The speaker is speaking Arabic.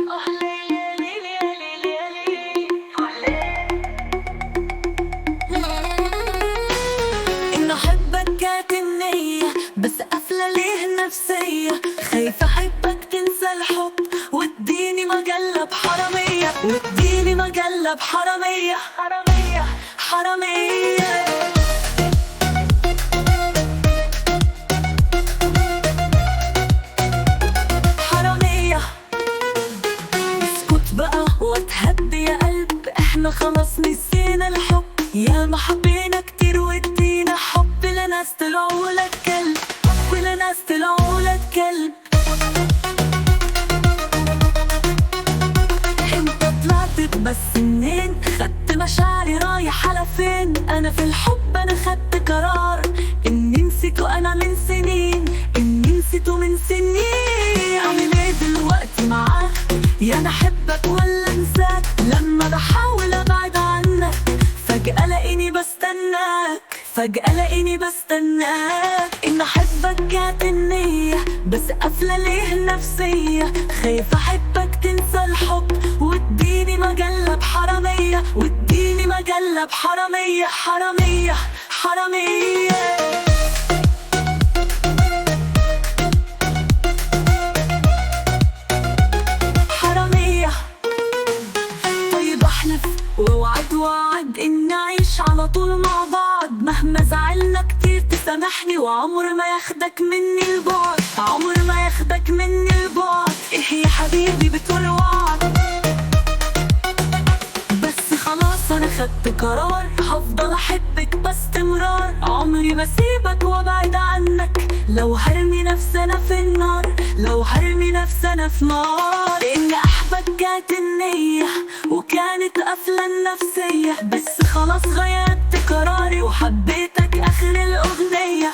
إن أحبك كانت النية، بس قافلة ليه نفسية. خايفة أحبك تنسى الحب واديني مجلة بحرامية، واديني مجلة بحرامية. حرامية حرامية. حرامية. اسكت بقى واتهدي يا قلب، احنا خلاص نسينا الحب. يا ما حبينا كتير وادينا حب لناس طلعوا لك كلب، ولناس طلعوا لك كلب. انت طلعت بس منين؟ خدت مشاعري رايح على فين؟ انا في الحب انا خدت قرار اني نسيته انا من سنين، اني نسيته من سنين. اعمل ايه دلوقتي معاك؟ يا انا احبك ولا انساك؟ لما بحاول ابعد عنك فجأة الاقيني بستناك، فجأة الاقيني بستناك. ان احبك كانت النية، بس قافلة ليه النفسية. خايفة احبك تنسى الحب واديني مجلة بحرامية، واديني مجلة بحرامية. حرامية حرامية. حرامية. طيب احلف واوعد وعد اني اعيش على طول مع بعض، مهما زعلنا كتير تسامحني، وعمر ما ياخدك مني البعد، عمر ما ياخدك مني البعد. ايه يا حبيبي بتقول وعد؟ بس خلاص انا خدت قرار، هفضل احبك باستمرار. عمري ما سيبك وابعد عنك، لو هرمي نفسي انا في النار، لو هرمي نفسي انا في نار. لان احبك كانت النية وكانت قافلة النفسية، بس خلاص غيرت قراري وحبيتك اخر الاغنية.